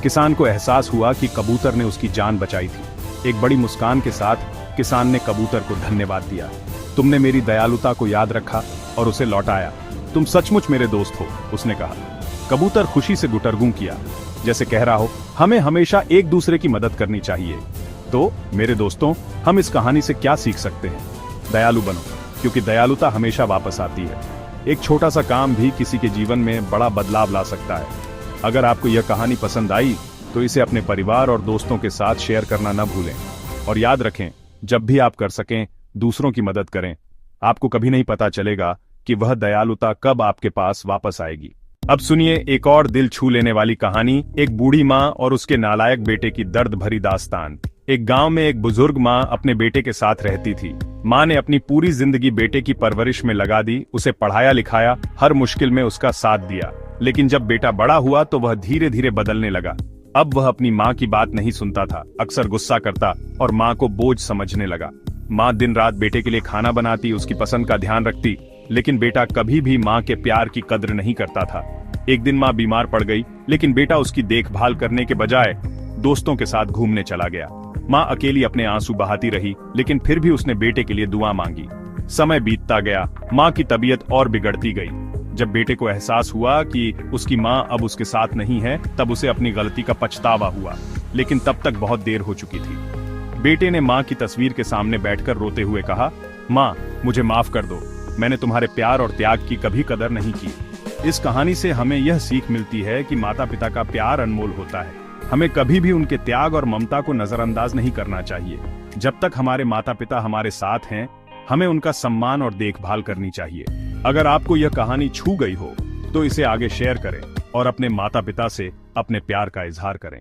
किसान को एहसास हुआ कि कबूतर ने उसकी जान बचाई थी। एक बड़ी मुस्कान के साथ किसान ने कबूतर को धन्यवाद दिया। तुमने मेरी दयालुता को याद रखा और उसे लौटाया। तुम सचमुच मेरे दोस्त हो, उसने कहा। कबूतर खुशी से गुटरगूं किया, जैसे कह रहा हो, हमें हमेशा एक दूसरे की मदद करनी चाहिए। तो मेरे दोस्तों, हम इस कहानी से क्या सीख सकते हैं? दयालु बनो, क्योंकि दयालुता हमेशा वापस आती है। एक छोटा सा काम भी किसी के जीवन में बड़ा बदलाव ला सकता है। अगर आपको यह कहानी पसंद आई तो इसे अपने परिवार और दोस्तों के साथ शेयर करना न भूलें। और याद रखें, जब भी आप कर सकें, दूसरों की मदद करें। आपको कभी नहीं पता चलेगा कि वह दयालुता कब आपके पास वापस आएगी। अब सुनिए एक और दिल छू लेने वाली कहानी, एक बूढ़ी माँ और उसके नालायक बेटे की दर्द भरी दास्तान। एक गांव में एक बुजुर्ग माँ अपने बेटे के साथ रहती थी। माँ ने अपनी पूरी जिंदगी बेटे की परवरिश में लगा दी, उसे पढ़ाया लिखाया, हर मुश्किल में उसका साथ दिया। लेकिन जब बेटा बड़ा हुआ तो वह धीरे धीरे बदलने लगा। अब वह अपनी माँ की बात नहीं सुनता था, अक्सर गुस्सा करता और माँ को बोझ समझने लगा। माँ दिन रात बेटे के लिए खाना बनाती, उसकी पसंद का ध्यान रखती, लेकिन बेटा कभी भी माँ के प्यार की कद्र नहीं करता था। एक दिन माँ बीमार पड़ गई, लेकिन बेटा उसकी देखभाल करने के बजाय दोस्तों के साथ घूमने चला गया। माँ अकेली अपने आंसू बहाती रही, लेकिन फिर भी उसने बेटे के लिए दुआ मांगी। समय बीतता गया, माँ की तबीयत और बिगड़ती गई। जब बेटे को एहसास हुआ कि उसकी माँ अब उसके साथ नहीं है, तब उसे अपनी गलती का पछतावा हुआ, लेकिन तब तक बहुत देर हो चुकी थी। बेटे ने माँ की तस्वीर के सामने बैठकर रोते हुए कहा, माँ, मुझे माफ कर दो, मैंने तुम्हारे प्यार और त्याग की कभी कदर नहीं की। इस कहानी से हमें यह सीख मिलती है कि माता पिता का प्यार अनमोल होता है। हमें कभी भी उनके त्याग और ममता को नजरअंदाज नहीं करना चाहिए। जब तक हमारे माता पिता हमारे साथ हैं, हमें उनका सम्मान और देखभाल करनी चाहिए। अगर आपको यह कहानी छू गई हो तो इसे आगे शेयर करें और अपने माता पिता से अपने प्यार का इजहार करें।